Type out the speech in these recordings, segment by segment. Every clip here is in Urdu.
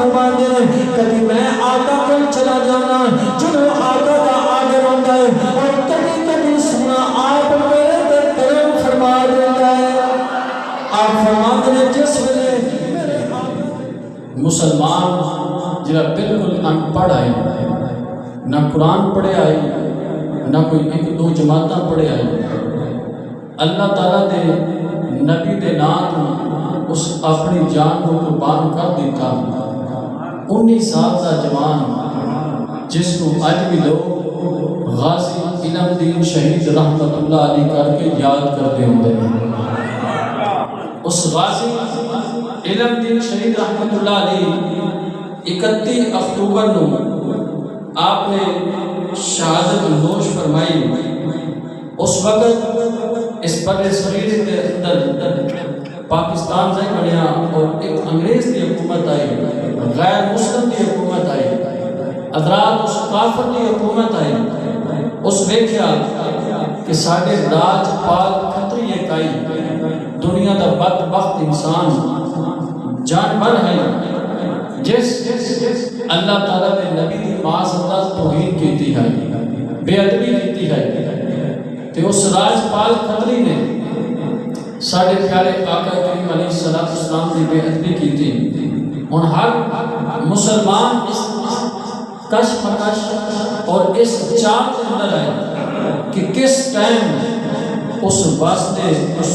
فرماتے ہیں کبھی میں آقا کو چلا جانا جب آقا کا آڈر ہوتا ہے اور کبھی کبھی سنا آپ میرے در کرم فرما دیتا ہے. آپ فرماتے ہیں جس ویلے مسلمان جڑا بالکل ان پڑھ آئے نہ قرآن پڑھے آئے نہ کوئی ایک دو جماعتاں پڑھے آئے اللہ تعالیٰ دے نبی دے نام اس اپنی جان کو قربان کر دیتا 19 سال کا جوان جس کو اج بھی لوگ غازی علم دین شہید رحمت اللہ علیہ کر کے یاد کرتے ہوتے ہیں. اس غازی علم دین شہید رحمت اللہ علیہ 31 اکتوبر نو آپ نے شہادت نوش فرمائی. اس وقت اس بر صغیر کے اندر پاکستان سے بنیا اور ایک انگریز کی حکومت آئی غیر مسلم کی حکومت آئی حضرات اس کافر کی حکومت آئی. اس ویکھیا کہ ساڈے راج پال کھتری ایک آئی دنیا دا بدبخت انسان جانور ہے جس اللہ تعالیٰ نے نبی دی معاذ اللہ توہین کیتی ہے بے ادبی کیتی ہے تے اس راج پال کھتری نے ساڑھے پیارے آقا کریم علیہ السلام کی بے ادبی کیتی. ان ہر مسلمان اس کش مکش اور اس چاہ کے اندر ہے کہ کس ٹائم اس واسطے اس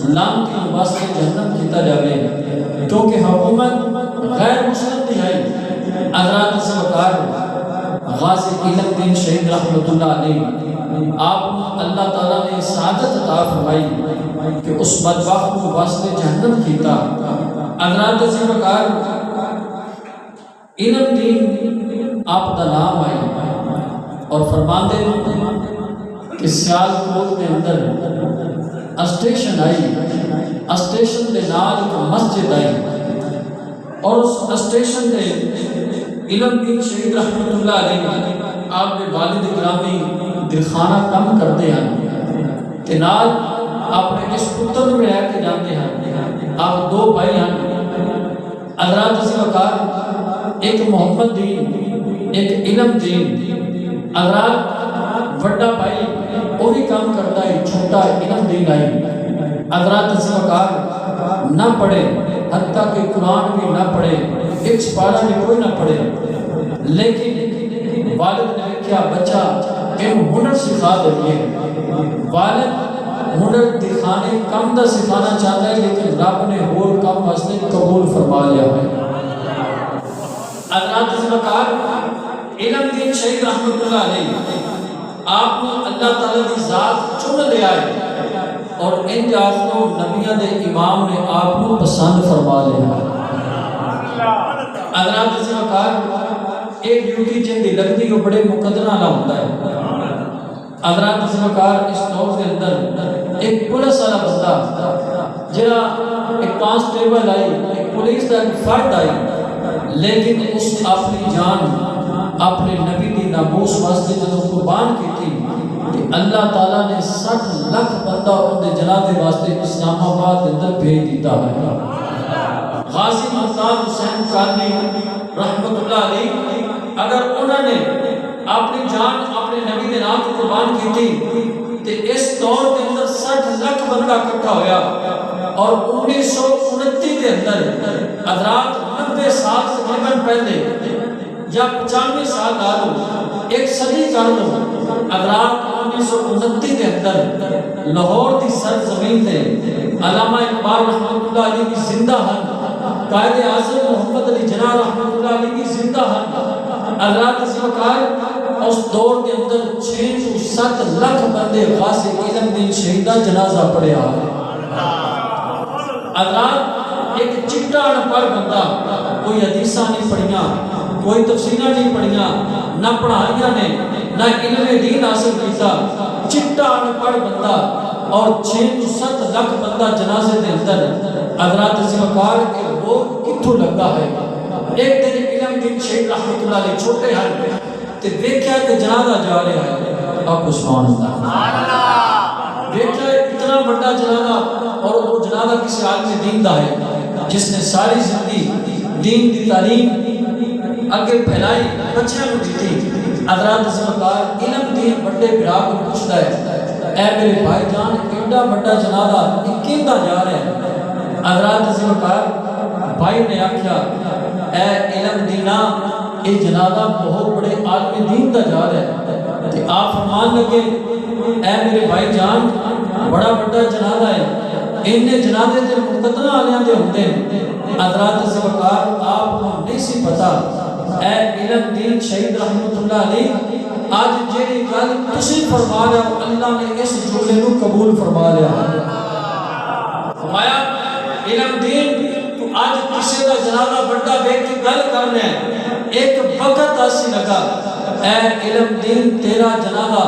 لعنتی واسطے جہنم کیتا جاوے کیونکہ حکومت غیر مسلم دی ہے. حضرات سے وقار غازی علم دین شہید رحمت اللہ علیہ آپ اللہ تعالیٰ نے سعادت عطا فرمائی کہ اس بدبخت کو واسطے جہنم کیتا. حضرات سے وقار علم دین آپ کا نام آئی اور فرماندے کہ سیالکوٹ کے اندر اسٹیشن آئی اسٹیشن دے نال ایک مسجد آئی اور اس اسٹیشن دے علم دین شہید رحمت اللہ علیہ آپ کے والد گرامی دلخانہ کم کرتے ہیں کہ نال اپنے اس پتر میں رہ کے جاتے ہیں. آپ 2 بھائی ہیں حضرات سے وقار ایک محمد دین ایک علم دین. حضرات بڑا بھائی وہ بھی کام کرتا ہے چھوٹا علم دین آئی. حضرات سے وقار نہ پڑھے حتیٰ کہ قرآن بھی نہ پڑھے ایک سپارہ بھی کوئی نہ پڑھے لیکن والد نے کیا بچہ ان ہنر سکھا دیں. والد ہنر دکھانے کم دا سکھانا چاہتا ہے لیکن رب نے اور کم واسطے قبول فرما لیا ہے. حضرات سے وقار علم دین شہید رحمت اللہ علیہ آپ نے اللہ تعالیٰ کی ذات چن لیا ہے اور ان جاتوں نبیوں دے امام نے آپ کو پسند فرما لیا. حضرات سے وقار ایک ڈیوٹی جن دی لگتی وہ بڑے مقدرہ نہ ہوتا ہے. حضرات سے وقار اس دور کے اندر ایک پولیس والا بندہ جڑا ایک کانسٹیبل آئی ایک پولیس کا ایک فرد آئی لیکن اس اپنی جان اپنے نبی دی ناموس واسطے جدوں قربان کی تھی کہ اللہ تعالیٰ نے 60 لاکھ بندہ ان دے جنازے واسطے اسلام آباد کے اندر بھیج دیتا ہے. غازی ممتاز حسین قادری رحمت اللہ علیہ اگر انہوں نے اپنی جان اپنے نبی دے نام کو قربان کی تھی تو اس دور کے اندر 60 لاکھ بندہ اکٹھا ہویا اور 1929 کے اندر حضرات 90 سال سے تقریباً پہلے یا 95 سال دارو ایک صدی کر دو حضرات 1929 کے اندر لاہور دی سرزمین تے علامہ اقبال رحمت اللہ علیہ کی زندہ ہیں قائد اعظم محمد علی جناح رحمت اللہ علیہ کی زندہ ہیں. حضرات اس وقت اس دور کے اندر 6 سے 7 لاکھ بندے غازی علم دین شہیدہ جنازہ پڑھے آ گئے. حضرات ایک چٹا انپڑھ بندہ کوئی حدیثاں نہیں پڑھیاں کوئی تفسیریں نہیں پڑھیاں نہ پڑھائیاں نے نہ علم دین حاصل کیتا چٹا انپڑھ بندہ اور 6 سے 7 لاکھ بندہ جنازے دے اندر. حضرات اس وقت کے وہ کتھوں لگا ہے. ایک دن علم دین شہید رحمت اللہ علیہ چھوٹے ہیں تے دیکھا کہ جنازہ جا رہا ہے. آپ سبحان اللہ دیکھا اتنا بڑا جنازہ اور وہ جنازہ کسی عالم دین دا ہے جس نے ساری زندگی دین دی تعلیم اگے پھیلائی بچیاں کو دیتی حضرات سرکار علم دی بڑے بھرا کو پوچھتا ہے اے میرے بھائی جان ایڈا بڑا جنازہ کیندا جا رہا ہے حضرات سرکار بھائی نے آکھیا اے علم دینا یہ جنازہ بہت بڑے عالم دین دا جا رہا ہے تے آپ فرمان لگے اے میرے بھائی جان بڑا بڑا جنازہ ہے انہیں جنازے تے مقتدہ آلیاں دے ہوندے حضرات سرکار آپ کو نہیں سی پتا اے علم دین شہید رحمت اللہ علیہ آج جیڑی گل تسی فرما رہے ہو اللہ نے اس جملے کو قبول فرما لیا فرمایا علم دین تو آج کسی کا جنازہ بڑا بیٹھ کے گل کرنے ایک وقت آسی لگا اے علم دین تیرا جنازہ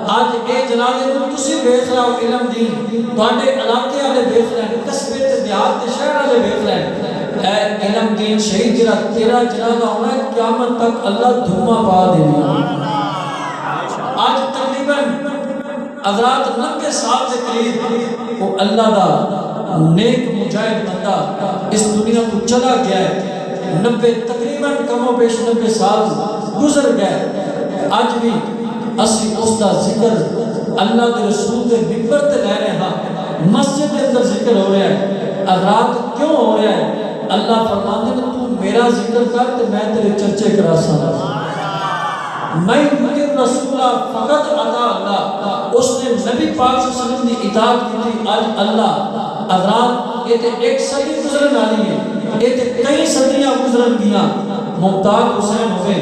آج اے جنازے کو تسی بیچ رہا ہو علم دین تواڈے علاقے والے بیچ رہے ہیں قصبے تے دیہات تے شہر والے بیچ رہے ہیں اے علم دین شہید جڑا تیرا جنازہ ہونا ہے قیامت تک اللہ دھوما پا دے گا آج تقریباً حضرات 90 سال کے قریب وہ اللہ دا نیک مجاہد بندہ اس دنیا کو چلا گیا ہے 90 تقریباً کم و بیش 90 سال گزر گئے آج بھی اسی اس دا ذکر اللہ کے رسول کے منبر تے لے رہے ہیں مسجد کے اندر ذکر ہو رہا ہے حضرات کیوں ہو رہا ہے اللہ فرماتے ہیں تو میرا ذکر کر تے میں تیرے چرچے کرا سکتا میں مجھے رسولہ فقط عطا اللہ اس نے نبی پاک صلی اللہ علیہ وسلم کی اطاعت کی تھی آج اللہ حضرات یہ تے ایک صدی گزرن والی ہے یہ تے کئی صدیاں گزرن گیا ممتاز حسین ہوئے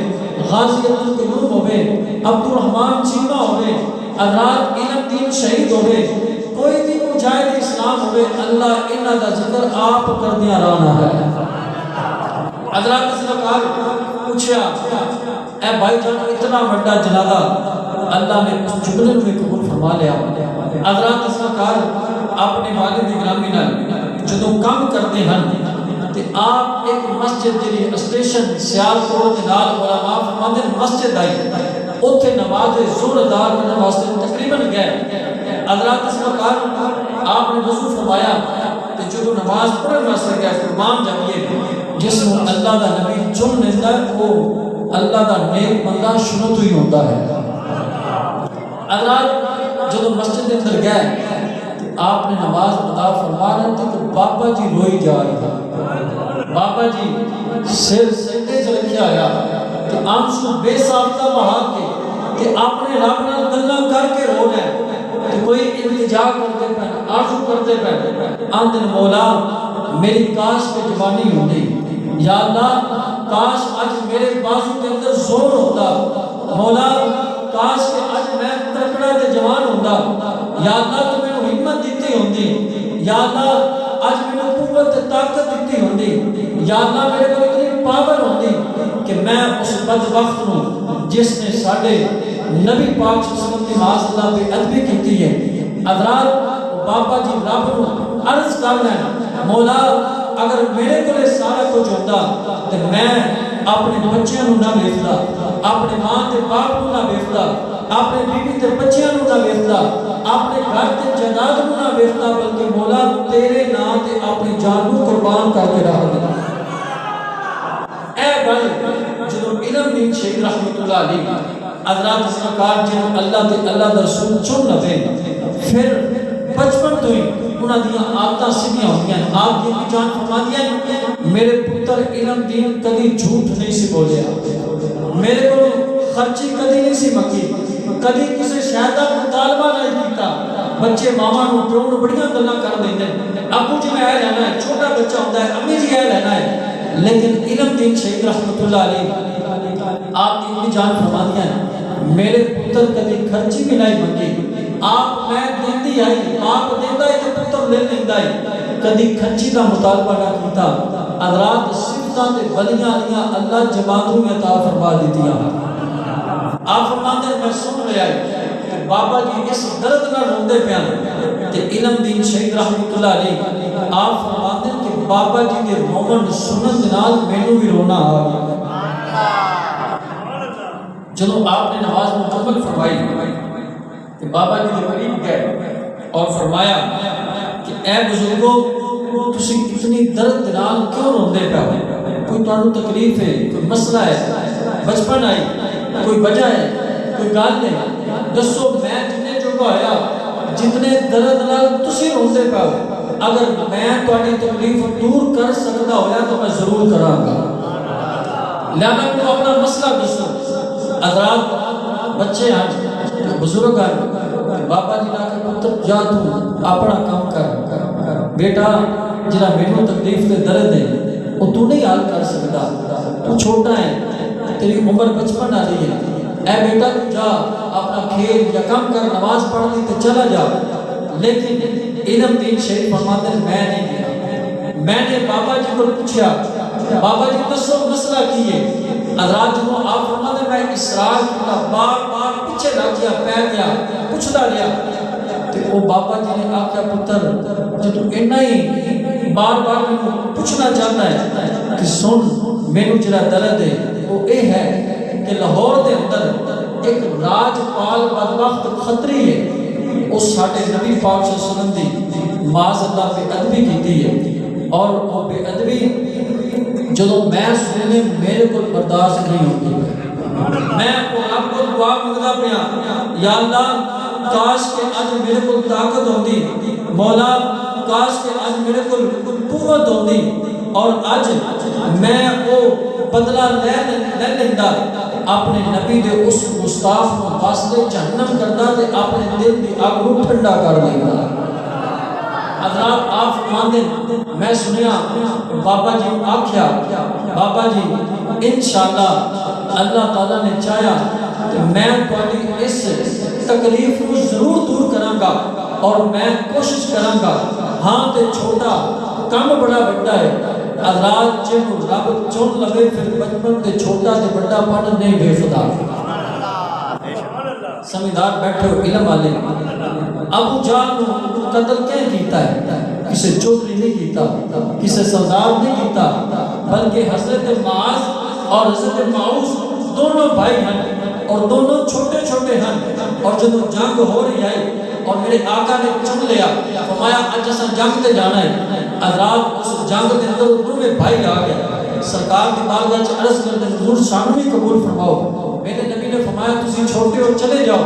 غازی عبدالقیوم ہوئے عبد الرحمن چیمہ ہوئے حضرات علم دین شہید ہوئے کوئی بھی مجاہد اسلام ہوئے اللہ انہاں دا ذکر آپ کر دیا رانا ہے حضرات سرکار پوچھا اے بھائی جان اتنا بڑا جنازہ اللہ نے اس جملے میں قبول فرما لیا حضرات سرکار اپنے والد گرامی نال جدوں کام کرتے ہیں تے آپ ایک مسجد جڑی اسٹیشن سیالکوٹ دے نال علماء فرماندے مسجد آئی اوتھے نماز ظہر ادا کرنے واسطے تقریباً گئے حضرات سرکار آپ نے وضو فرمایا تے جدوں نماز پڑھن واسطے گئے فرمان جائیے جس کو اللہ دا نبی چن لیندہ ہے وہ اللہ دا نیک بندہ شروع تو ہی ہوتا ہے حضرات جب مسجد کے اندر گئے آپ نے نماز ادا فرما رہے تھے تو بابا جی روئی جا رہے تھے بابا جی سر سجدے سے رکھا آیا کہ آنسو بے ساختہ بہا کے کہ آپ نے رب نال گلاں کر کے رو رہے ہیں تو کوئی التجا کرتے پہنے آرزو کرتے پہنے آندن مولا میری کاش پہ جوانی ہوندی یا اللہ کاش آج میرے بازو کے اندر زور ہوتا مولا کاش کہ آج میں تکڑا دے جوان ہوتا یا اللہ تو میں نے ہمت دیتی ہوندی یا اللہ آج میں نے قوت طاقت دیتی ہوندی یا اللہ میرے کو اتنی پاور ہوندی کہ میں اس بدبخت ہوں جس نے ساڑھے نبی پاک صلی اللہ علیہ وسلم کی معاذ اللہ پہ ادبی کیتی ہے حضرات بابا جی رب نو عرض کر لیں مولا اگر میرے کو سارا کچھ ہوتا تو میں اپنے بچیاں نو نہ ویکھدا اپنے ماں تے باپ نو نہ ویکھدا اپنے بیوی تے بچیاں نو نہ ویکھدا اپنے گھر تے جائیداد نو نہ ویکھدا بلکہ مولا تیرے نام تے اپنی جان کو قربان کر کے رکھ دیتا اے گل جدوں علم دین شہید رحمت اللہ علیہ حضرات سرکار جن اللہ تے اللہ دا رسول چن لوے پھر بچپن تو ہی انہاں دیاں عادتاں سیدھیاں ہوندیاں آپ کی جان فرما دیا میرے پتر علم دین کبھی جھوٹ نہیں سی بولیا میرے کو خرچی کبھی نہیں سی مکی کبھی کسی شاید کا مطالبہ نہیں کیتا بچے ماما نو پیو نو بڑیاں گلاں کر دیندے ابو جی میں اے لینا ہے چھوٹا بچہ ہوتا ہے امی جی اے لینا ہے لیکن علم دین شہید رحمت اللہ علیہ آپ کی جان فرما دیا میرے پتر کبھی خرچی بھی نہیں مکی آپ میں دیندی آئی آپ دیندہ ہے تو پتر لے لیندہ ہے کدی کھنچی کا مطالبہ نہ کیتا حضرات صفتاں تے بلیاں لیاں اللہ جماعتوں میں عطا فرما دیتیاں آپ فرماندے میں سن رہا ہے کہ بابا جی اس درد نہ روندے پیان تے علم دین شہید رحمت اللہ علیہ آپ فرماندے کہ بابا جی کے رومن سنن دنال مینوں بھی رونا آ گیا جب آپ نے نماز مکمل فرمائی کہ بابا جی کے قریب گئے اور فرمایا کہ اے بزرگوں تسی اتنی درد دلال کیوں روندے پہ کوئی تانوں تکلیف ہے، کوئی مسئلہ ہے، بچپن آئی، کوئی وجہ ہے، کوئی گل ہے، دسو میں جتنے جو ہویا جتنے درد نال تسی روندے پاؤ، اگر میں تہاڈی تکلیف دور کر سکدا ہویا تو میں ضرور کراں گا۔ لہذا کو اپنا مسئلہ دسو۔ حضرات بچے ہیں، بزرگ ہیں، بابا جی نے کہا پتر جا تو اپنا کام کر، بیٹا جڑا مینوں تکلیف تے درد ہے وہ تو نہیں حل کر سکتا، تو چھوٹا ہے، تیری عمر بچپن آ رہی ہے، اے بیٹا تو جا اپنا کھیل یا کام کر، نماز پڑھ لی تو چلا جا۔ لیکن علم دین شریف فرماتے ہیں میں نہیں گیا، میں نے بابا جی کو پوچھا بابا جی دسو مسئلہ کی ہے؟ حضرات جب آپ فرماتے ہیں میں اصرار کیا، بار بار پیچھے لگ گیا، پیر گیا، پوچھتا رہا، تو وہ بابا جی نے آخیا پتر جب تو اینا ہی بار بار پوچھنا چاہتا ہے کہ سن مینوں جڑا درد ہے وہ یہ ہے کہ لاہور دے اندر ایک راجپال بدبخت خطری ہے، اس ساڈے نبی پاک صلی اللہ علیہ وسلم دی معاذ اللہ بے ادبی کیتی ہے، اور وہ بے ادبی جدو میں سننے میرے کو برداشت نہیں ہوتی، میں آپ کو دعا منگتا پیا یا اللہ کاش کہ آج میرے کو طاقت ہوتی، مولا کاش کہ آج میرے کو قوت ہوتی اور آج میں وہ بدلہ لے لیندہ اپنے نبی دے اس گستاخ کو واسطے جہنم کرتا تے اپنے دل دی آگ کو ٹھنڈا کر دیتا۔ حضرات آپ فرماندے میں سنیا بابا جی آکھیا بابا جی انشاءاللہ اللہ تعالیٰ نے چاہیا کہ میں تہاڈی اس تکلیف کو ضرور دور کراں گا اور میں کوشش کراں گا، ہاں تے چھوٹا کم بڑا بڑا ہے، حضرات جن رب چن لگے پھر بچپن تے چھوٹا تے بڑا پڑھ نہیں بے خدا سمجھدار بیٹھے ہو علم والے۔ ابو جہل کو قتل کیوں کیتا ہے؟ کسے چودھری نہیں کیتا، کسے سردار نہیں کیتا، بلکہ حضرت معاذ اور حضرت معوذ دونوں بھائی ہیں اور دونوں چھوٹے چھوٹے ہیں، اور جب جنگ ہو رہی ہے اور میرے آقا نے چن لیا فرمایا آج اساں جنگ تے جانا ہے، حضرات اس جنگ کے اندر دونوں بھائی آ گئے، سرکار کی بارگاہ وچ عرض کرتے حضور سانوں بھی قبول فرماؤ، میرے نبی نے فرمایا تسی چھوٹے ہو چلے جاؤ،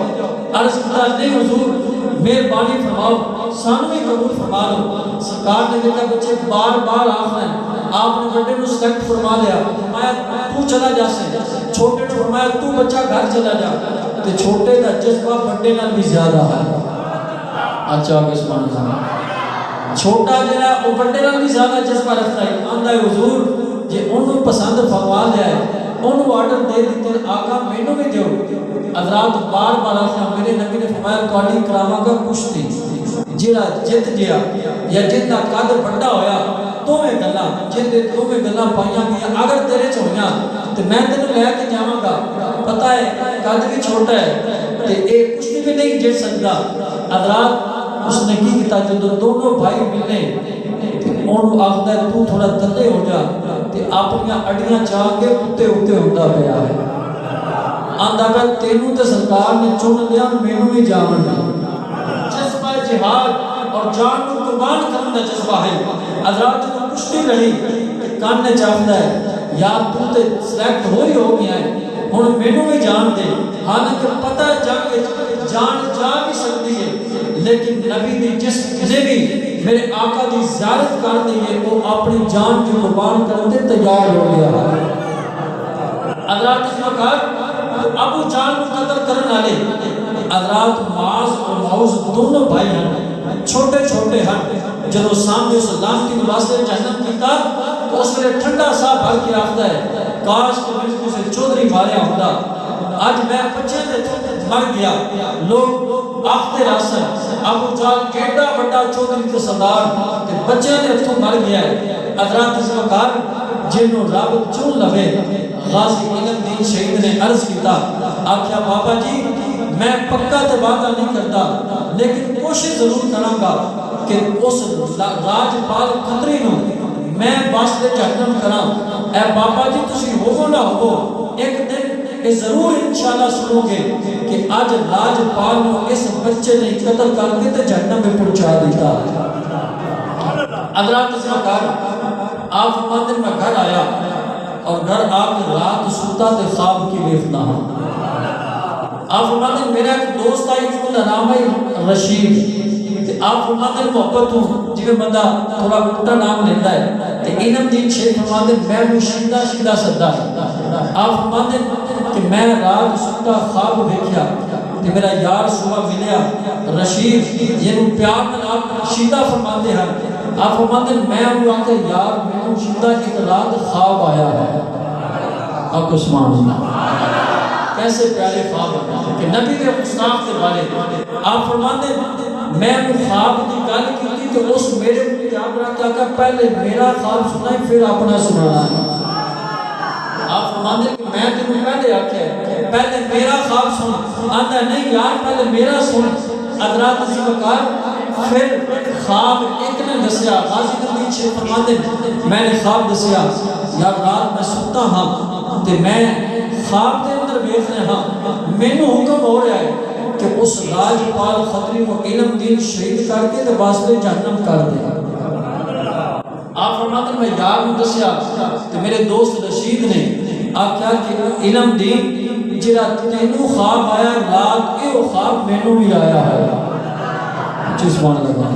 عرض کیا نہیں حضور مہربانی فرماؤ سانوں بھی قبول فرما لو، سرکار نے کہا بچے بار بار آخر ہے، آپ نے بڑے کو سلیکٹ فرما لیا، فرمایا تو چلا جا سے، چھوٹے نے فرمایا تو بچہ گھر چلا جا، تو چھوٹے کا جذبہ بڑے نال بھی زیادہ ہے۔ اچھا آگے سبحان اللہ، چھوٹا جڑا وہ بڑے نال بھی زیادہ جذبہ رکھتا ہے، آندا ہے حضور جے انہوں پسند فرما لیا ہے انہوں آرڈر دے دیتے آقا مینوں بھی دیو، حضرات بار بار آخر میرے نبی نے فرمایا تہاڈی کراواں گا کشتی، جڑا جت گیا یا جن دا قدر بڑا ہویا دوویں گلاں جن دے دوویں گلاں پائیاں گئیاں اگر تیرے چ ہویاں تے میں تینوں لے کے جاواں گا، پتہ ہے قد بھی چھوٹا ہے تے اے کشتی بھی نہیں جت سکدا۔ حضرات اس نے کی کیتا جدوں دونوں بھائی ملے انہوں آخدا ہے تو تھوڑا تھلے ہو جا تے اپنی اڈیاں چاہ کے اتے اتے ہوندا پیا ہے، آندا پیا تینوں تے سرکار نے چن لیا مینوں بھی جاون دی، جذبہ جہاد اور جان کو قربان کرنے کا جذبہ ہے۔ حضرات کو کشتی لڑی کان نے چاہتا ہے یار تو تے سلیکٹ ہو گیا ہے ہن مینوں بھی جان دے، حالانکہ پتہ ہے جنگ جان جا بھی سکتی ہے لیکن نبی دی جس نے بھی میرے آقا دی زیارت کر دی ہے وہ اپنی جان کی قربان کرنے تیار ہو گیا ہے۔ حضرات اس وقت ابو جان کو قتل کرنے والے حضرات معاذ اور معوذ دونوں بھائی ہیں، چھوٹے چھوٹے ہیں، جب سامنے اس لعنتی کے واسطے جہنم کیتا تو اس نے ٹھنڈا سا بھر کے آخدا ہے کاش کہ میں اسے چودھری ماریا ہوتا، آج میں بچے دے مر گیا، لوگ آختے راسن ابو جہل ایڈا بڑا چودھری تے سردار تے بچے دے ہتھوں مر گیا ہے۔ حضرات اس وقت جنوں رب چن لوے غازی علم دین شہید نے عرض کیتا آخیا بابا جی میں پکا تے وعدہ نہیں کرتا لیکن کوشش ضرور کراں گا کہ اس راجپال خطری نو میں واسطے جہنم کراں، اے بابا جی تسی ہوو نہ ہو ایک دن یہ ضرور انشاءاللہ سنو گے کہ آج راجپال نو اس بچے نے قتل کر کے تے جہنم میں پہنچا دیتا ہے۔ حضرات اس وقت آپ فرماتے میں گھر آیا اور گھر آ کے رات سوتا تے خواب کی ویکھدا ہاں۔ آپ فرماتے ہیں میرا ایک دوست آئی اس کا نام ہے رشید تے آپ فرماتے ہیں محبت ہوں جی بندہ تھوڑا اٹھا نام لیتا ہے تے علم دین شیخ فرماتے ہیں میں مشیدہ شیدہ صدا آپ فرماتے ہیں کہ میں رات سوتا خواب ویکھیا تے میرا یار صبح ملیا رشید یہ پیار میں آپ شیدہ فرماتے ہیں آپ فرماتے ہیں میں انہوں آتے یار میں شیدہ ایک رات خواب آیا ہے آپ کو سبحان اللہ کیسے پیارے خواب ہیں کہ نبی کے مصطفیٰ کے بارے آپ فرماتے ہیں میں خواب کی گل کی تھی تو اس میرے کتاب رکھا کہ پہلے میرا خواب سنائیں پھر اپنا سنانا ہے آپ فرماتے ہیں کہ میں تمہیں پہلے آکھیا پہلے میرا خواب سن آتا نہیں یار پہلے میرا سن حضرات اسی وقار پھر خواب ایک نے دسیا غازی نبی شیخ فرماتے ہیں میں نے خواب دسیا یار رات میں سنتا ہاں تے میں خواب دے اندر بیٹھ رہے ہاں میں نے حکم ہو رہا ہے کہ اس راجپال خطری کو علم دین شہید کر کے تے واسطے جہنم کر دے آپ فرماتے ہیں میں یار ہوں دسیا تے میرے دوست رشید نے آپ کیا کہ علم دین جرا تینوں خواب آیا رات اے خواب مینوں بھی آیا ہے سبحان اللہ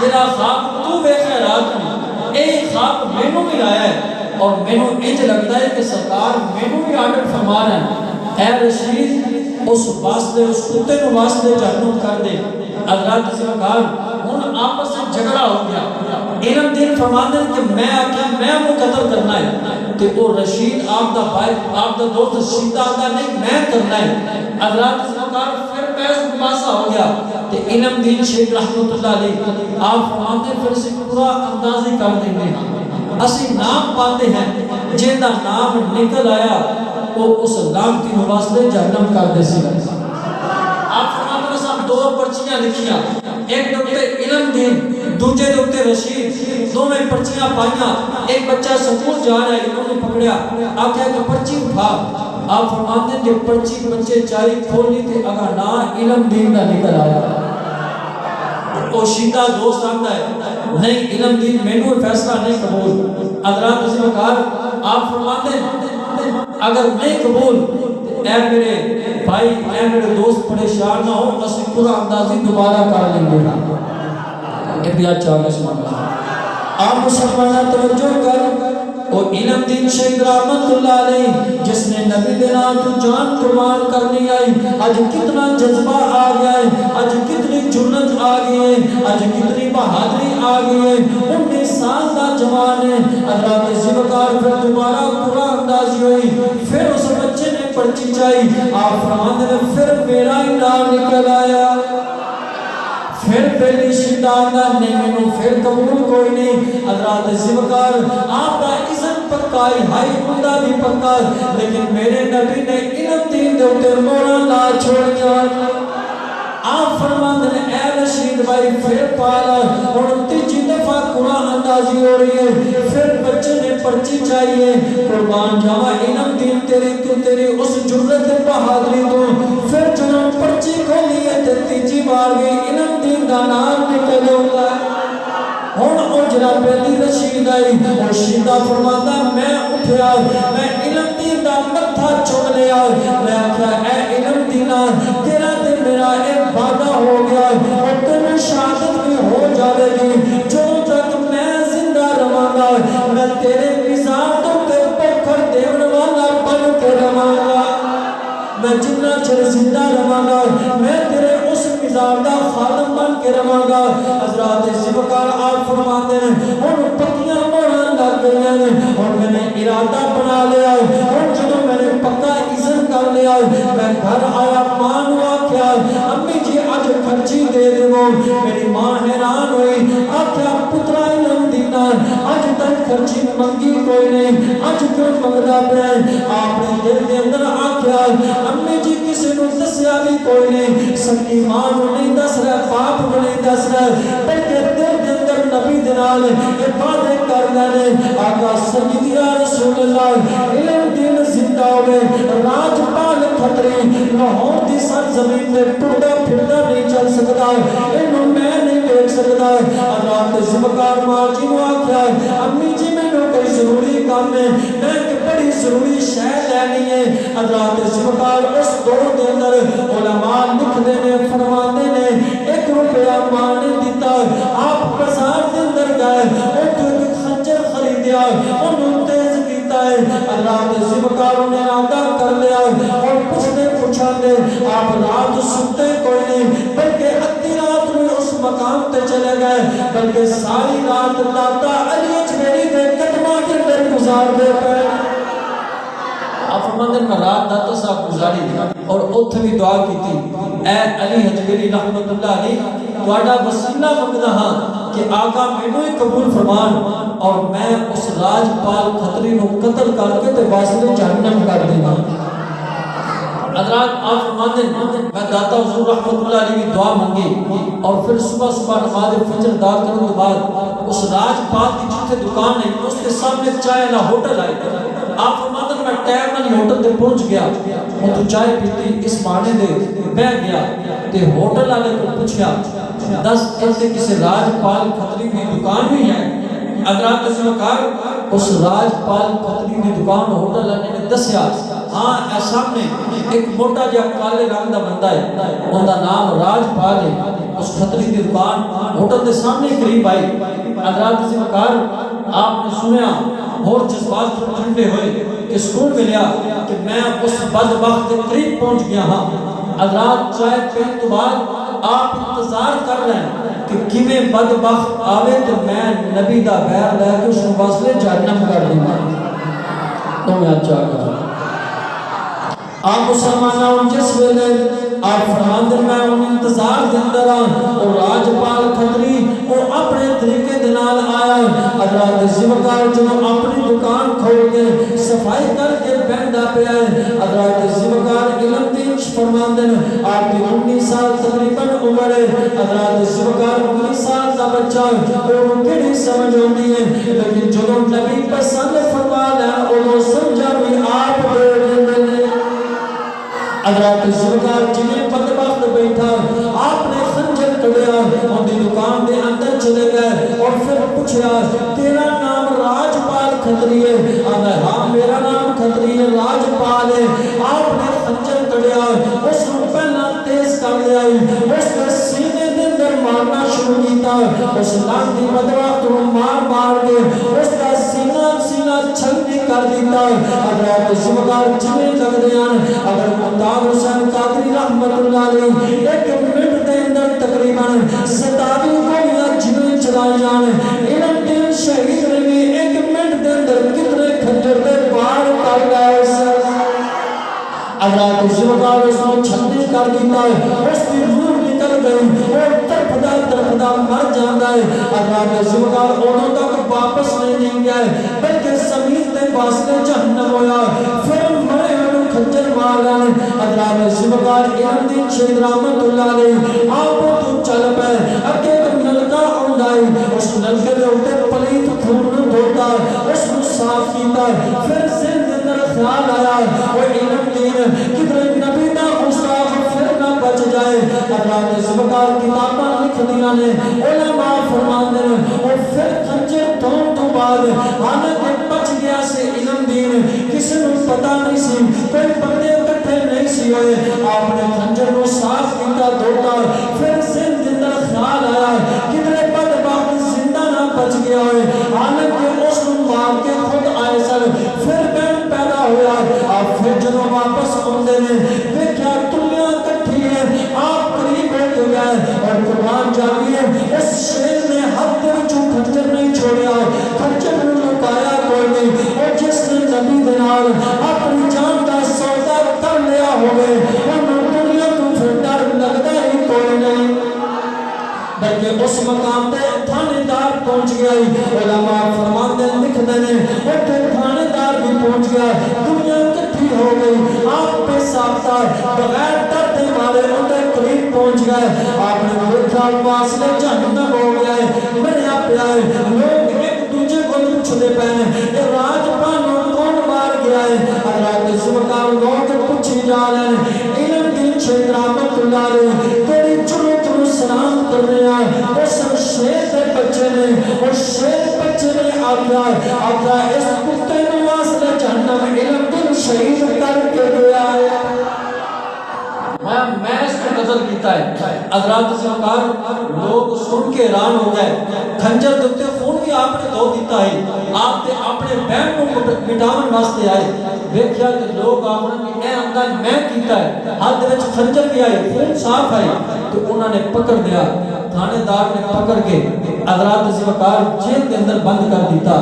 جرا خواب تو ویکھے رات میں اے خواب مینوں بھی آیا ہے اور مینوں انج لگتا ہے کہ سرکار مینوں بھی آرڈر فرما رہا ہے اے رشید اس واسطے اس کتے کو واسطے جہنم کر دے حضرات سرکار ان آپس سے جھگڑا ہو گیا علم دین فرماتے ہیں کہ میں آکھا میں وہ قتل کرنا ہے کہ وہ رشید آپ دا بھائی آپ دا دوست شیدہ آتا نہیں میں کرنا ہے حضرات سرکار پھر پیس مباحثہ ہو گیا کہ علم دین شیخ رحمت اللہ علیہ آپ فرماتے ہیں پھر سے پورا اندازی کر دیں گے اسی نام پاتے ہیں جن دا نام نکل آیا وہ اس نام کی واسطے جہنم کر دے سی آپ فرماتے ہیں صاحب دو پرچیاں لکھیاں ایک دوتے علم دین دوجے دوتے رشید دو میں پرچیاں پائیاں ایک بچہ سکول جا رہا ہے انہوں نے پکڑیا آپ کہا کہ پرچی اٹھا آپ فرماتے ہیں جب پرچی بچے چاری کھولی تھے اگر نہ علم دین دا نکل آیا وہ شیدہ دوست آتا ہے نہیں علم دین میں نے فیصلہ نہیں قبول حضرات اسی وقار آپ فرماتے ہیں اگر نہیں قبول اے میرے بھائی اے میرے دوست پریشان نہ ہو اسی پورا اندازی دوبارہ کر لیں گے ابیات چاہیے سبحان اللہ آپ مسلمانہ توجہ کر وہ علم دین شہید رحمت اللہ علیہ جس نے نبی دینا تو جان قربان کرنی آئی آج کتنا جذبہ آ گیا ہے آج کتنی جنت آ گئی ہے آج کتنی بہادری آ گئی ہے 19 سال دا جوان ہے حضرات زبکار پھر دوبارہ قرآن اندازی ہوئی پھر اس بچے نے پرچی چاہی آپ فرماتے ہیں پھر میرا ہی نام نکل آیا پھر پہلی شیطانہ نہیں میں پھر قبول کوئی نہیں حضرات زبکار آپ کا عزت پکائی ہائی بندہ بھی پکائی لیکن میرے نبی نے علم دین دے اٹھے موڑا لا چھوڑیا آپ فرماتے ہیں اے رشید بھائی پھر پالا اور تیجی دفعہ قرآن اندازی ہو رہی ہے پھر بچے نے پرچی چاہیے قربان جاوا علم دین تیری اس جرت بہادری تو پھر جنہوں پرچی کھولی ہے تیجی بار گئی علم دین دا نام نکلے ہوتا ہے ہون اجرا پہلی رشید آئی اور شیدہ فرماتا میں اٹھیا میں علم دین دا متھا چھوڑ لیا میں کہا اے علم دینا تیرا تے میرا ایک وعدہ ہو گیا اور تمہیں شہادت بھی ہو جائے گی جو تک میں زندہ رہاں گا میں تیرے مزار تو تے پکھر دیون والا بن کے رہاں گا میں جتنا چر زندہ رہاں گا میں تیرے اس مزار دا خادم بن کے رہاں گا حضرات زبکار آپ فرماتے ہیں ان پکیاں موڑا لگ گئی ہیں اور میں نے ارادہ بنا لیا اور جنہوں میں نے پکا عزم کر لیا میں گھر آیا ماں ہوا کیا امی جی آج خرچی دے دے وہ میری ماں حیران ہوئی آکھیا پترا علم دینا آج تک خرچی منگی کوئی نہیں آج کیوں منگنا پہ آپ نے دل کے اندر آکھیا امی جی کسی نے دسیا بھی کوئی نہیں سکی ماں نہیں دس رہا باپ نہیں دس رہا بلکہ دل کے اندر نبی دنال عبادت کر گئے آقا سیدی یا رسول اللہ علم دین زندہ ہوئے راج پال خطری لاہور دی سر زمین میں ٹوٹا پھرنا نہیں چل سکتا انہوں میں نہیں دیکھ سکتا حضرات زبکار ماں جی نے آکھیا امی جی میں مینوں کوئی ضروری کام ہے میں ایک بڑی ضروری شے لینی ہے حضرات ذوالفقار اس دور دے اندر علماء لکھدے نے فرماندے نے 1 روپیہ ماں نے دیتا آپ بازار دے اندر گئے اوتھے ایک خنجر خریدیا اونوں تیز کیتا ہے حضرات ذوالفقار نے ارادہ کر لیا اور پوچھا دے آپ رات سنتے کوئی نہیں بلکہ ادھی رات میں اس مقام تے چلے گئے بلکہ ساری رات داتا علی اجمیری دے قدماں کے اندر گزار دے پے آپ فرماتے ہیں میں رات داتا صاحب گزاری اور اتھے بھی دعا کی تھی اے علی اجمیری رحمت اللہ علیہ تواڈا وسیلہ منگدا ہاں کہ آقا مینوں ہی قبول فرمان اور میں اس راجپال کھتری نو قتل کر کے تے واسطے جہنم کر دینا حضرات آپ فرماتے ہیں میں داتا حضور رحمت اللہ علیہ کی دعا مانگی اور پھر صبح صبح نماز فجر ادا کرنے کے بعد اس راجپال کی جتھے دکان ہے اس کے سامنے چائے والا ہوٹل آئے آپ فرماتے ہیں میں ٹائم والی ہوٹل تے پہنچ گیا وہ تو چائے پیتی اس مانے دے بیٹھ گیا تے ہوٹل والے کو پوچھا 10 ایسے کسی راجپال کھتری کی دکان بھی ہے حضرات ذوالفقار اس راجپال کھتری کی دکان ہوٹل والے نے دسیا ہاں اے سامنے ایک موٹا جا کالے رنگ دا بندہ ہے ان دا نام راجپال ہے اس کھتری کی دکان ہوٹل دے سامنے قریب آئی حضرات ذوالفقار آپ نے سنیا اور جذبات ٹھنڈے ہوئے کہ سکون ملیا کہ میں اس بدبخت کے قریب پہنچ گیا ہاں حضرات چائے پین تو بعد آپ انتظار کر رہے ہیں کہ کیویں بدبخت آوے تو میں نبی دا غیر لے کے اس واسطے جہنم کر دوں گا تو میں اچھا کر آپ مسلمانوں جس ویلے آپ فرماندے میں ان انتظار دے اندر اور راجپال کھتری وہ اپنے طریقے دے نال آیا حضرات ذوالفقار جو اپنی دکان کھول کے صفائی کر کے بہندا پیا ہے حضرات ذوالفقار علم دین فرماندے آپ کی 19 سال تقریباً عمر ہے حضرات ذوالفقار 19 سال دا بچہ وہ کیڑی سمجھ ہوندی ہے لیکن جو نبی پسند فرما لے وہ سمجھا بھی آپ دے دے حضرات ذوالفقار جنہیں بدبخت بیٹھا آپ نے خنجر کڑیا ان دی دکان دے اندر چلے گئے اور پھر پوچھا تیرا نام راجپال کھتری ہے آندا ہاں میرا نام کھتری ہے راجپال ہے آپ نے خنجر کڑیا اس کو پہلا تیز کر لیا اس کے سینے دے اندر مارنا شروع کیتا اس لان دی بدبخت کو مار کے اس کا سینہ چھلنی کر دیتا حضرات ذوالفقار جنہیں لگ دیان اگر ممتاز حسین قادری رحمت اللہ علیہ 1 منٹ دے اندر تقریباً 27 گولیاں جنہیں چلائی جان علم دین شہید نے بھی 1 منٹ دے اندر کتنے خنجر دے بار کر گئے حضرات ذوالفقار اس کو چھلنی کر دیتا اس کی روح نکل گئی اور تڑپدا مر جاتا ہے حضرات ذوالفقار انہوں تک واپس نہیں گیا بلکہ زمین دے واسطے جہنم ہویا پھر مرے انہوں خنجر مار رہے حضرات ذوالفقار علم دین شہید رحمت اللہ علیہ آپ تو چل پے اگے تو نلکا آئی اس نلکے دے اوپر پلیت خون دھوتا اس کو صاف کیتا پھر ذہن دے اندر خیال آیا وہ علم دین کدھر نبی دا گستاخ پھر نہ بچ جائے حضرات ذوالفقار کتاباں لکھ دیا نے علماء فرماندے اور پھر خنجر تو بعد حالانکہ بچ گیا سے علم دین کسی کو پتہ نہیں سی کوئی بندے اکٹھے نہیں سی ہوئے آپ نے خنجر کو صاف کیتا دھوتا پھر ذہن دے اندر خیال آیا کدھر بدبخت زندہ نہ بچ گیا ہوئے حالانکہ اس کو مار کے خود آئے سر پھر بہن پیدا ہوا آپ پھر جنہوں واپس آندے نے دیکھا دنیا کٹھی ہے آپ قریب ہو گئے اور قرآن جانیے اس شیر نے حد دے وچوں خنجر نہیں چھوڑیا خنجر نے لکایا کوئی نہیں اور جس نے نبی دے نال اپنی جان دا سودا کر لیا ہوئے انہوں دنیا تو پھر ڈر لگتا ہی کوئی نہیں بلکہ اس مقام تے تھانے دار پہنچ گیا علماء فرماندے لکھ دینے اور تھانے دار بھی پہنچ گیا دنیا کٹھی ہو گئی آپ پہ ساختہ بغیر درد مارے اندر قریب پہنچ گئے آپ نے دیکھا واصلے جہنم ہو گیا ہے مریا پیا ہے لوگ ایک دوسرے کو پوچھتے پہنے کہ راجپال کون مار گیا ہے حضرات ذوالفقار لوگ پوچھی جا رہے ہیں علم دین شہید رحمت اللہ علیہ تیری جرت کو سلام کر رہے ہیں اس شیر دے بچے نے اور شیر بچے نے آگیا قتل کیتا ہے۔ حضرات سرکار لوگ سن کے حیران ہو گئے، خنجر دے خون بھی آپ نے دھو دیتا ہے، آپ تے اپنے بہن کو مٹاون واسطے آئے، دیکھیا کہ لوگ آخر کہ اے انداز میں کیتا ہے، ہاتھ وچ خنجر بھی آئے، خون صاف آئے، تو انہوں نے پکڑ دیا، تھانے دار نے پکڑ کے حضرات سرکار جیل کے اندر بند کر دیتا،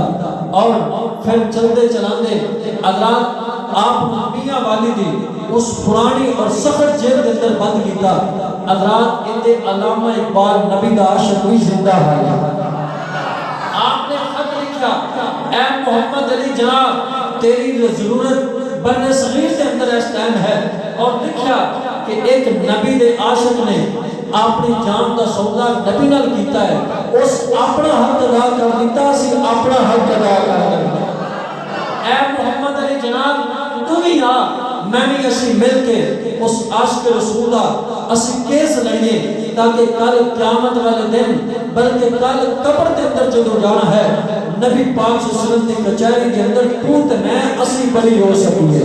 اور پھر چلتے چلاندے حضرات آپ میاں والی دی اس پرانی اور سخت جیل کے اندر بند کیتا۔ حضرات اندے علامہ اقبال نبی دا عاشق بھی زندہ ہے، آپ نے خط لکھا، اے محمد علی جناب تیری ضرورت بر صغیر کے اندر اس ٹائم ہے، اور لکھا کہ ایک نبی دے عاشق نے اپنی جان دا سودا نبی نال کیتا ہے، اس اپنا حق ادا کر دیتا، اسی اپنا حق ادا کر دیتا۔ اے محمد علی جناب تو بھی آ، میں بھی اسی مل کے اس عاشق رسول دا اسی کیس لڑیے، تاکہ کل قیامت والے دن بلکہ کل قبر کے اندر جدو جانا ہے نبی پاک صلی اللہ علیہ وسلم کی کچہری کے اندر تو تے میں اسی بری ہو سکیے۔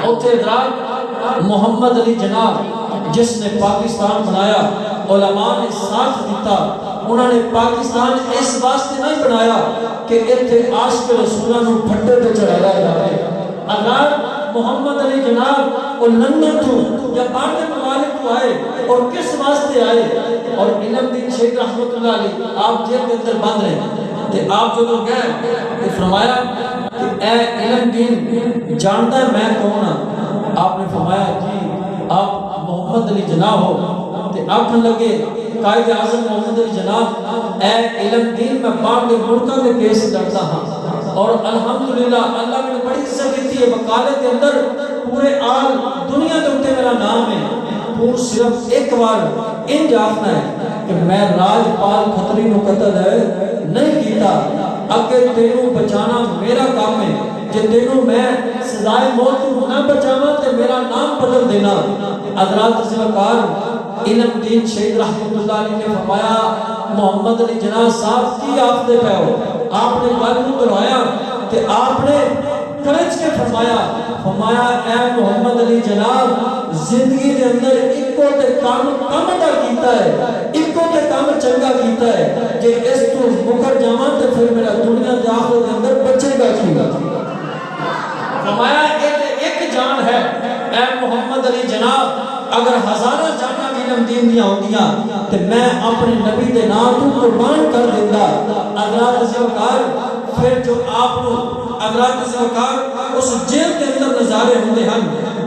اوتھے حضرات محمد علی جناب جس نے پاکستان بنایا، علماء نے ساتھ دیتا، انہوں نے پاکستان اس واسطے نہیں بنایا کہ اتھے عاشق رسولہ نو پھٹے پہ چڑھایا جائے۔ اگر محمد علی جناب اور لندن تو یا باہر ممالک تو آئے، اور کس واسطے آئے، اور علم دین شیخ رحمت اللہ علیہ آپ جیل کے اندر بند رہے، کہ آپ جو لوگ گئے کہ فرمایا کہ اے علم دین جانتا ہے میں کون ہوں؟ آپ نے فرمایا جی آپ محمد علی جناب ہو، تے آنکھن لگے قائد اعظم محمد علی جناب اے علم دین میں باہر کے ملکوں کے کیس لڑتا ہوں، اور الحمدللہ اللہ نے بڑی عزت دیتی ہے، وکالت کے اندر پورے آل دنیا کے اوپر میرا نام ہے، تو صرف ایک بار ان جاننا ہے کہ میں راج پال کھتری نو قتل ہے نہیں کیتا، اگر تینوں بچانا میرا کام ہے، جے تینوں میں سزائے موت نہ بچاواں تے میرا نام بدل دینا۔ حضرات سرکار علم دین شیخ رحمت اللہ علیہ نے فرمایا محمد علی جناب صاحب کی آپ دے پہ ہو، آپ نے گل کو دہرایا کہ آپ نے کلچ کے فرمایا اے محمد علی جناب زندگی کے اندر ایکو تے کام دا کیتا ہے، ایکو تے کام چنگا کیتا ہے، کہ اس تو مکر جاواں تے پھر میرا دنیا دے آخرت کے اندر بچے گا کی گا۔ فرمایا ایک جان ہے اے محمد علی جناب، اگر ہزارہ جانا علم دین دیا ہوندیاں تے میں اپنے نبی دے نام تو قربان کر دیتا۔ حضرات سرکار پھر جو آپ کو حضرات سرکار اس جیل کے اندر نظارے ہوندے ہیں،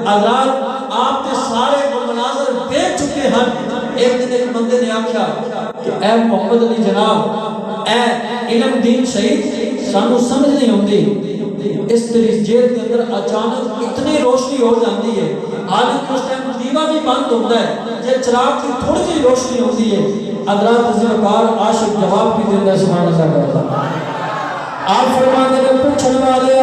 حضرات آپ کے سارے مناظر دیکھ چکے ہیں۔ ایک دن ایک بندے نے آکھا کہ اے محمد علی جناب اے علم دین شہید سانو سمجھ نہیں ہوندی، اس طرح جیل کے اندر اچانک اتنی روشنی ہو جاتی ہے، حالانکہ اس ٹائم دیوا بھی بند ہوتا ہے، یہ چراغ کی تھوڑی سی روشنی ہوتی ہے۔ حضرات سرکار عاشق جواب بھی دیتا ہے سبحان اللہ کرتا آپ فرمانے نے پوچھنے والے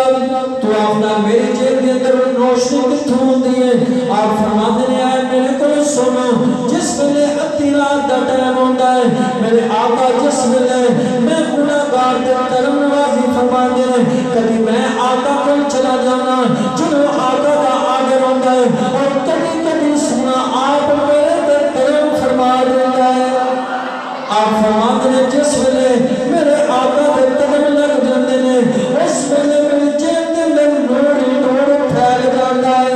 تو آپ نے میری جیل کے اندر روشنی کتھوں ہوتی ہے؟ آپ فرمانے نے آئے میرے کو سنو، جس ویلے ادھی رات دا ٹائم ہوتا ہے میرے آقا جس ویلے میں گناہگار دے کرم نوازی فرمانے نے کبھی میں آقا کو چلا جانا جنہوں آقا دا آگر ہوتا ہے، اور کبھی کبھی سنا آپ میرے دے کرم فرما دیتا ہے۔ آپ فرماتے ہیں جس ویلے میرے آقا دے قدم لگ جاندے نے اس ویلے میری جیل دے اندر نور ہی نور پھیل جاتا ہے،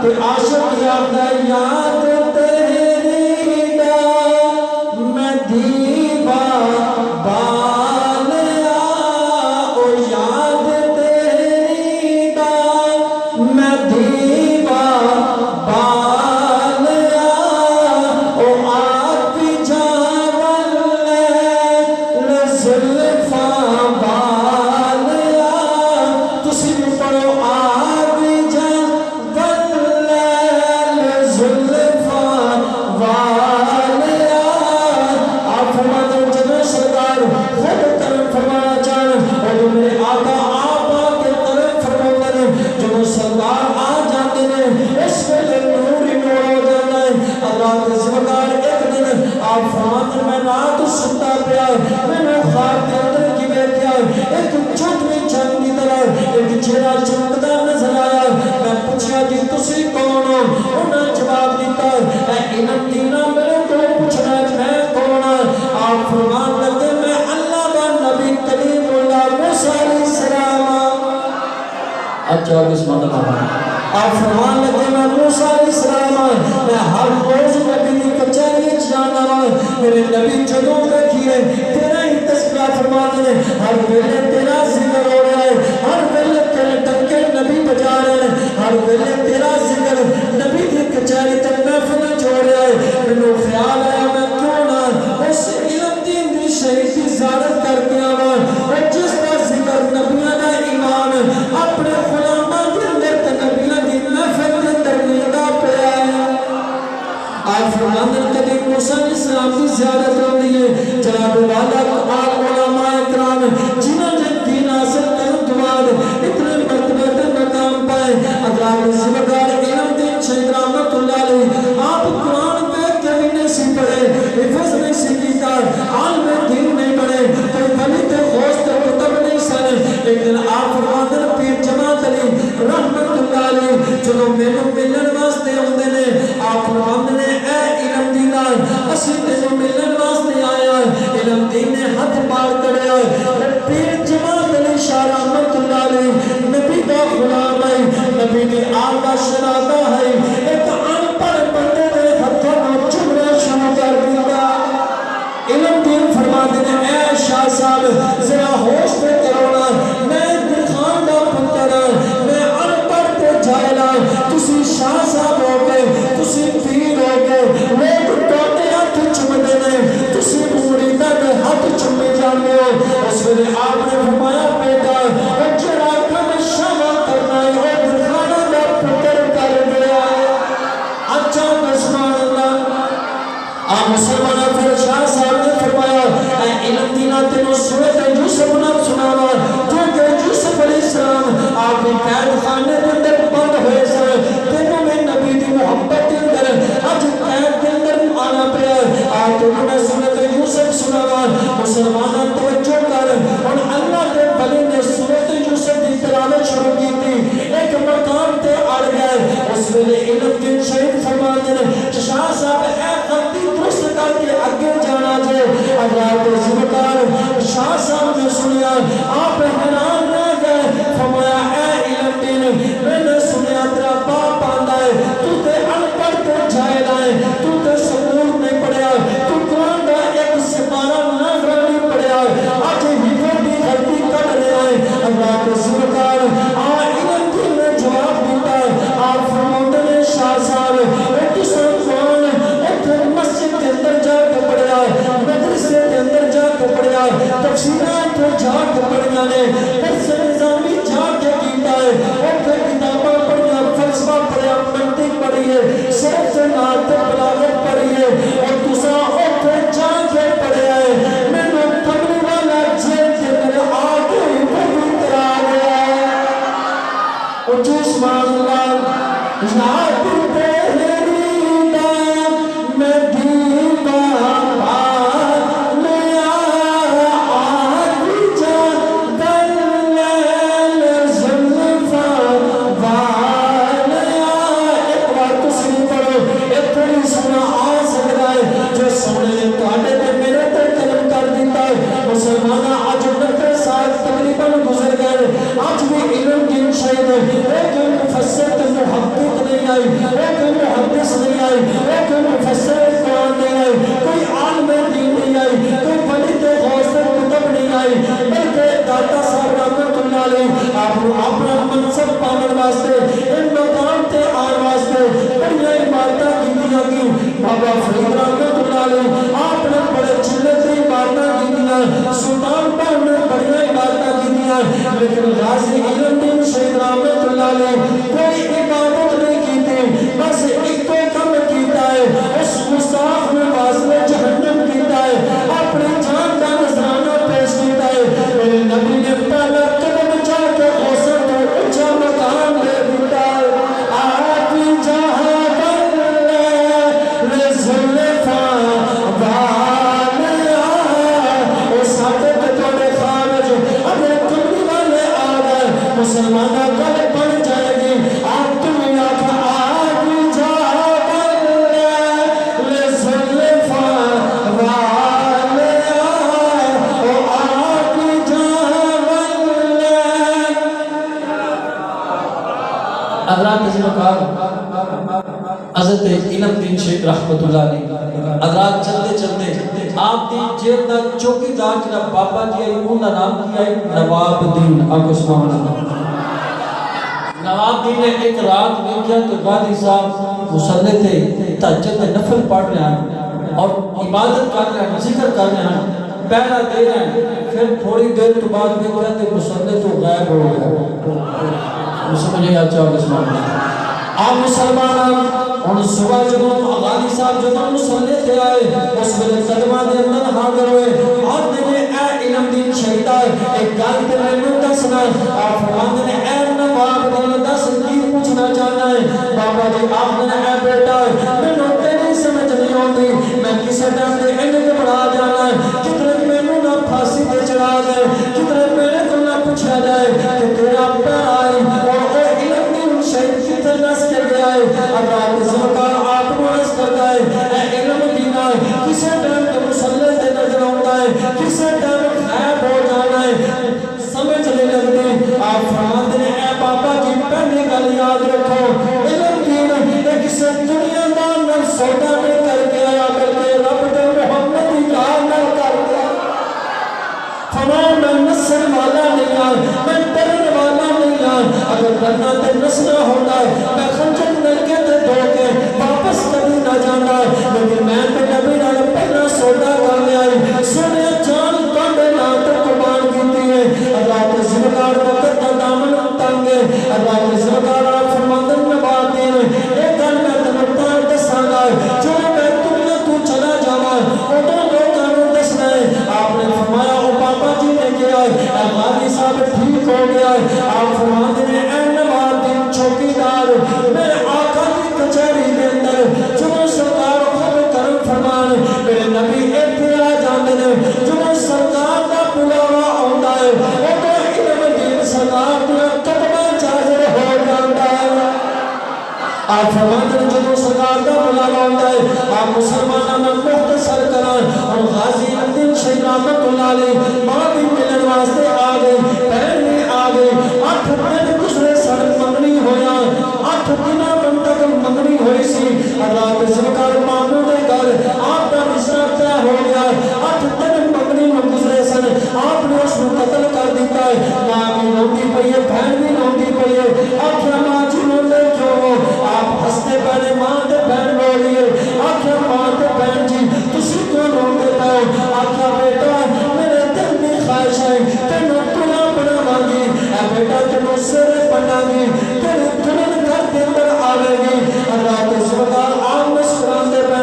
تو عاشق یاد ہے یاد تیری دا میں دیوا بالیا، او یاد تیری دا میں دیوا بالیا، او آپ جاول زلفا بالیا، تسی بھی پڑھو آپ جاول زلفا بالیا۔ آپ فرماتے ہیں جب سرکار خود کرم فرمانا چاہے اور میرے آقا آپ کے کرم فرماتے ہیں، جب سرکار آ جاتے ہیں اس ویلے نور ہی نور ہو جاتا ہے۔ اللہ کے سرکار ایک دن آپ فرماتے ہیں میں رات ستا پیا، میں نے خواب کے اندر کی بیٹھیا، ایک چھوٹ میں چند کی طرح ایک چہرہ چمکتا نظر آیا، میں پوچھا جی تسی کون ہو؟ انہوں نے جواب دیتا ہے اچھا کس مطلب آپ فرمان لگے میں موسیٰ علیہ السلام میں ہر روز نبی کی کچھاری جانا رہا میرے نبی جدوں بیٹھیے تیرا ہی تذکرہ فرماتے ہیں ہر ویلے تیرا ذکر ہو رہا ہے ہر ویلے تیرے ڈنکے نبی بجا رہے ہیں ہر ویلے تیرا ذکر نبی کی کچھاری تک محفل چھوڑ رہا ہے میں خیال آیا میں کیوں نہ اس علم دین دی شہید کی زیارت کر کے آوا اور جس کا ذکر نبیوں کا ایمان اپنے غلاماں کے اندر نبیوں کی محفل کے اندر نیدا پیا ہے آپ فرماندن کبھی موسیٰ علیہ السلام کی زیارت ہوتی ہے جناب والا علماء اکرام جنہوں نے دین حاصل کرنے کے بعد اتنے مرتبہ تے مقام پائے اگر زمدار علم دین شہید رحمت اللہ علیہ آپ قرآن پہ کبھی نہیں سی پڑھے حفظ نہیں سی کیتا عالم دین نہیں پڑھے کوئی ولی تے خوش تے کتب نہیں سنے ایک دن آپ فرماندن پیر جماعت علی رحمت اللہ علیہ جنہوں میں ملن واسطے ہوندے نے آپ فرماندن اے علم دینار اسی تینوں ملن واسطے آیا ہے علم دین نے ہاتھ پار کریا ہے پیر جماعت علی شاہ رحمت اللہ علیہ نبی کا غلام ہے نبی نے آقا شرابہ ہے ایک ان پر بندے نے ہتھوں میں چمنا شروع کر دیا علم دین فرماتے ہیں اے شاہ صاحب ذرا ہوش پہ کرونا میں درخان دا پتر میں ان پر تے جائلا تسی شاہ صاحب ہو گئے تسی پیر ہو گئے لوگ ٹوٹے ہاتھ چمدے نے تسی مریدہ نے ہاتھ چمے جانے ہو اس ویلے آپ نے فرمایا بیٹا جڑا کم شامہ کرنا ہے وہ درخانہ دا پتر کر گیا اچھا سبحان اللہ آپ مسلمانہ پھر شاہ صاحب نے فرمایا اے علم دینا تینوں سورت یوسف نہ سناوا کیونکہ یوسف علیہ السلام آپ قید خانے کے اندر بند ہوئے سر تینوں میں نبی دی محبت کے اندر آج قید کے اندر آنا پیا آپ انہوں نے سورت یوسف سناوا مسلمانہ توجہ کر اور اللہ کے بلی نے سورت یوسف دی تلاوت شروع کی تھی ایک مقام تے اڑ گئے اس ویلے علم دین شہید فرماتے ہیں شاہ صاحب اے غلطی درست کر کے آگے جانا جے اللہ کے ذمہ شاہ صاحب نے سنیا آپ حیران رہ گئے فرمایا اے علم دین میں نے سنیا تیرا باپ آندا ہے تو تے ان پڑھ تے جائل آئے تو تے سکول نہیں پڑھیا تو قرآن دا ایک سپارہ نافرہ نہیں پڑھیا آج ہیڈر دی غلطی کر رہے ہیں اللہ کے ذمہ علم دین نے جواب دیتا آپ فرماتے ہیں شاہ صاحب ایک سنفان ایک مسجد کے اندر جا کے پڑھیا مدرسے کے اندر جا کے پڑھیا تفسیرات کو جا کے پڑھیا نے درس نظامی جا کے کیتا ہے اور پھر کتاباں پڑھیا فلسفہ پڑھیا منطق پڑھیے صرف سے نات بلاغت پڑھیے اور دوسرا اور پھر جا کے پڑھیا ہے میں نے کمری والا جیل کے میرے آگے ہی پوتر آ گیا ہے اور جسمان اللہ یاد تیری بات میں دیبا پا لیا آگ جا دلیل زلفا والیا ایک بار تسلی پڑھو ایک تھوڑی سنا آ سکتا ہے جو سونے نے تواڈے تے میرے تے قلم کر دیتا ہے مسلمانہ آج 90 سال تقریباً گزر گئے آج بھی علم دین شہید ایک مفسر تے محقق نہیں آئی ایک محدث نہیں آئی ایک مفسر قرآن نہیں آئی کوئی عالم دین نہیں آئی کوئی ولی تے غوث کتب نہیں آئی بلکہ داتا صاحب رحمت اللہ علیہ آپ نے اپنا منصب پانے واسطے ان مقام تے آن واسطے بڑی عبادتاں کیتیاں کی بابا فرید رحمت اللہ علیہ آپ نے بڑے چلے تے عبادتاں کیتیاں سلطان پاک نے بڑی عبادتاں کیتیاں لیکن غازی علم دین شہید رحمت اللہ علیہ کوئی عبادت نہیں کیتی بس ایک تو کم کیتا ہے اس مستاق میں واصل جہنم کیتا ہے اپنی جان کا نذرانہ پیش کیتا ہے میرے نبی نے پہلا قدم جا کے غوثر تو اچھا مقام لے دیتا ہے آتی جہاں بلے رزلفا والیا او ساتھ توڑے خارج اگر کمری والے آ گئے مسلمانہ کل بڑھ جائے گی آپ دنیا کا آگی جا بلے رزلفا والیا او آگی جا بلے حضرات عزیز وقار حضرت علم دین شیخ رحمت اللہ علیہ حضرات چلتے چلتے آپ دی جیل دا چوکیدار جڑا بابا جی ہے انہوں نام کیا ہے نواب دین آگو سبحان اللہ نواب دین نے ایک رات میں کیا تو قاضی صاحب مصلی تھے تہجد میں نفل پڑھ رہے ہیں اور عبادت کر رہے ہیں ذکر کر رہے ہیں پہلا دے رہے ہیں پھر تھوڑی دیر تو بعد میں کیا تو مصلی تو غائب ہو گیا مسلمان یا چاہو سبحان اللہ آپ مسلمان ان صبح جب غازی صاحب جب مصلی تھے آئے اس ویلے قدمہ دے اندر حاضر ہوئے اور نے اے علم دین شہیدہ ایک گل تے مینوں دسنا آپ فرماندے نے اے نواب دین دس کی پوچھنا چاہنا ہے بابا جی آپ نے اے بیٹا مینوں تیری سمجھ نہیں آندی میں کسے ٹائم تے انج بڑا جانا ہے کتنے مینوں نہ پھانسی تے چڑھا دے کتنے میرے کو نہ پوچھا جائے کہ تیرا پیر آئی اور اے علم دین شہید کتنے نس کے گیا ہے اللہ سرکار آپ کو نس کرتا ہے اے علم دین کسے ٹائم تے مصلی تے نظر آتا ہے کسے ٹائم غائب ہو جانا ہے سمجھ نہیں لگتی آپ فرماتے ہیں اے بابا جی پہلی گل یاد رکھو علم دین ایک سے دنیا دار نہ سودا میں کر کے آیا بلکہ رب دے محمد کی راہ نہ کر کے فرمایا میں نسل والا نہیں آیا میں ڈرن والا نہیں آیا اگر ڈرنا تے نسنا ہوتا ہے میں خنجر نلکے تے دھو کے واپس کبھی نہ جانا لیکن میں تے نبی نال پہلا سودا کر لیا سونے جان کانڈے نہ تے قربان کیتی ہے اللہ کے زمدار وقت دا دامن تنگ ہے اللہ کے زمدار آپ فرماندے نواب دین ایک گل میں تنوں دساں گا جو میں دنیا تو چلا جاواں اودوں لوکاں نوں دسنا ہے آپ نے فرمایا او بابا جی نے کیا اے غازی صاحب ٹھیک ہو گیا آپ فرماندے نے اے نواب دین چوکیدار میرے آقا کی کچہری دے اندر جو سرکار خود کرم فرمان میرے نبی ایتھے آ جاندے نے جو سرکار دا بلاوا آندا ہے او تو علم دین سرکار دے قدماں وچ حاضر ہو جاندا ہے آپ فرماتے ہیں جب سرکار دا بلاوا آندا ہے آپ مسلماناں میں مختصر کراں اور غازی علم دین شہید رحمت اللہ علیہ ماں بھی ملن واسطے آ گئے بہن بھی آ گئے 8 دن گزرے سڑک منگنی ہویا 8 دنوں تک منگنی ہوئی سی اللہ کے سرکار ماموں دے گھر آپ دا رشتہ طے ہو گیا 8 دن منگنی میں گزرے سن آپ نے اس کو قتل کر دیتا ہے ماں بھی روندی پئی ہے بہن بھی روندی پئی ہے آخر ماں جی روندے کیوں آپ ہستے پہلے ماں دے بہن رو رہی ہے آخر ماں دے بہن جی تسی کیوں روندے پے آخر بیٹا میرے دل میں خواہش ہے تینوں دلہا بناواں گی اے بیٹا تینوں سر بنا گی تیری دلہن گھر کے اندر آوے گی اللہ کے سرکار آپ مسکراندے پے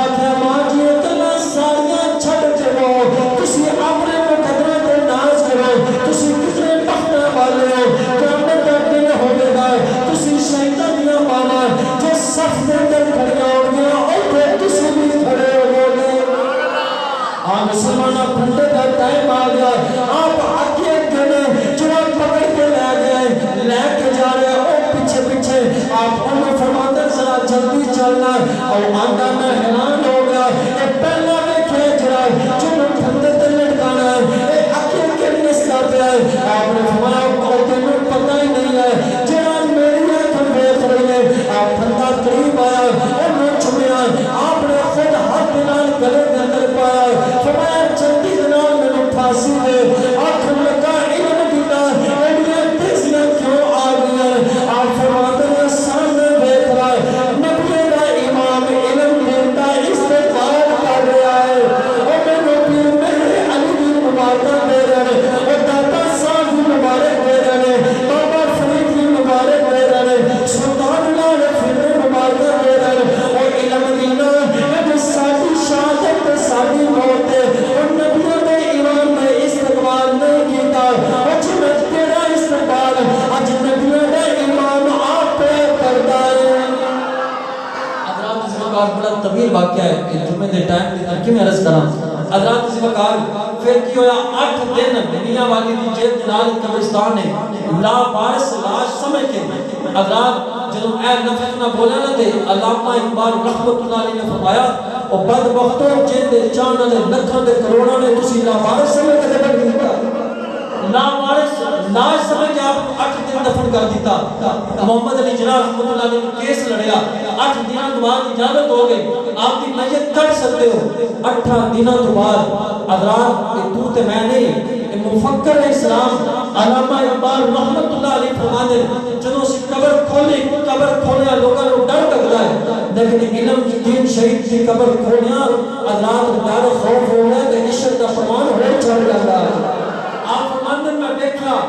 آخر ماں جی گلاں ساریاں چھڈ کے رو تسی اپنے مقدرے تے ناز کرو تسی کتنے بختاں والے ہو قیامت دا دن ہوے گا تسی شہیداں دیاں ماواں جو صف دے اندر کھڑیاں ہون گیاں اوتھے تسی بھی کھڑے ہو گے مسلمانہ پھنڈے کا ٹائم آ گیا آپ آگے گنے جو آپ پکڑ کے لے کے جا رہے او پیچھے پیچھے آپ انہوں فرماتے ذرا جلدی چلنا اور آنگا میں حیران ہو گیا اے پہلا میں کھینچ رہا ہے جو میں پھنڈے تے لٹکانا ہے اے آگے کے نسکا پہ ہے آپ نے فرمایا اور تینوں پتہ ہی نہیں ہے جنہاں میری آنکھ دیکھ رہی ہے آپ پھنڈا قریب آیا انہوں چھمیا آپ نے خود ہاتھ دنال گلے کے اندر پایا فرمایا جلدی دنال میں نے پھانسی دے آنکھ لگا علم دینا ایڈیاں تیزیاں کیوں آ گیا آپ فرماتے ہیں سامنے دیکھ رہا ہے نبی دا امام علم دیتا استقبال کر رہا ہے اور میں نبی میرے علی بھی مبارکہ دے رہے اور داتا صاحب بھی مبارک دے رہے بابا فرید بھی مبارک دے رہے سلطان اللہ فرید مبارکہ دے رہے اور علم دینا جو ساتھی شہادت ساتھی موت اور نبیوں نے ایمان میں استقبال نہیں کیتا اور جو میں تیرا استقبال آج نبیوں نے ایمان آپ پہ کرتا ہے حضرات اس وقت بڑا طویل واقعہ ہے کہ جمعے دے ٹائم دی ترکی میں عرض کرا حضرات اس وقت پھر کی ہویا 8 دن دنیا والی دی جیل دنال قبرستان ہے لا بارس لاش سمجھ کے حضرات جنہوں اے نفس نہ بولا نہ دے علامہ اقبال رحمت اللہ علیہ نے فرمایا اور بدبختوں جن دے چاندہ دے لکھاں دے کروڑوں نے تسی لا بارس سمجھ کے دفن کیتا لا بارس لاش سمجھ کے آپ 8 دن دفن کر دیتا محمد علی جناح رحمۃ اللہ علیہ نے کیس لڑیا 8 دنوں کے بعد اجازت ہو گئی آپ کی میت کر سکتے ہو 8 دنوں کے بعد حضرات یہ تو تے میں نہیں مفکر اسلام علامہ اقبال رحمۃ اللہ علیہ فرماتے جدوں سے قبر کھولیا لوگوں کو ڈر لگتا ہے لیکن علم کی دین شہید کی قبر کھولیا حضرات ڈر خوف ہو گیا کہ عشق کا فرمان ہو چڑھ جاتا ہے آپ فرماتے میں دیکھا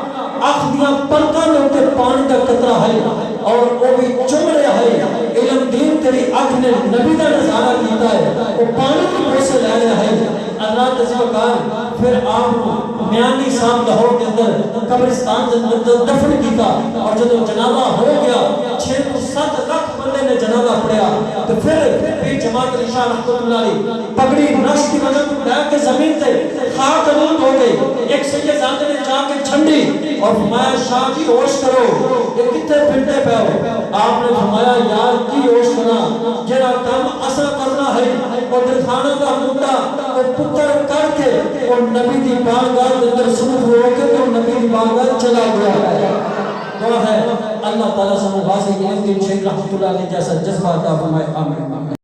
آنکھ دیاں پلکاں دے اوپر پانی دا قطرہ ہے اور وہ بھی چم رہا ہے علم دین تیری آنکھ نے نبی دا نظارہ کیتا ہے وہ پانی کی بو سے لے رہا ہے حضرات عزیز وقار پھر آپ میانی صاحب لاہور کے اندر قبرستان کے اندر دفن کیتا اور جب جنازہ ہو گیا 6 تو 7 لاکھ بندے نے جنازہ پڑھیا تو پھر پیر جماعت علی شاہ رحمۃ اللہ علیہ پگڑی نش کی وجہ سے اٹھا کے زمین سے خاک آلود ہو گئی ایک سید زادے نے جا کے چھنڈی اور فرمایا شاہ جی ہوش کرو یہ کتنے پھرتے پہ ہو آپ نے فرمایا یار کی ہوش کرنا جڑا کام اسا کرنا ہے اور دلخانہ کا مدعا اور پتر کر کے اور نبی دی بارگاہ کے اندر سرور ہو کے تو نبی دی بارگاہ چلا گیا ہے دعا ہے اللہ تعالیٰ سے مغازی علم دین شیخ رحمۃ اللہ علیہ جیسا جذبہ عطا فرمائے آمین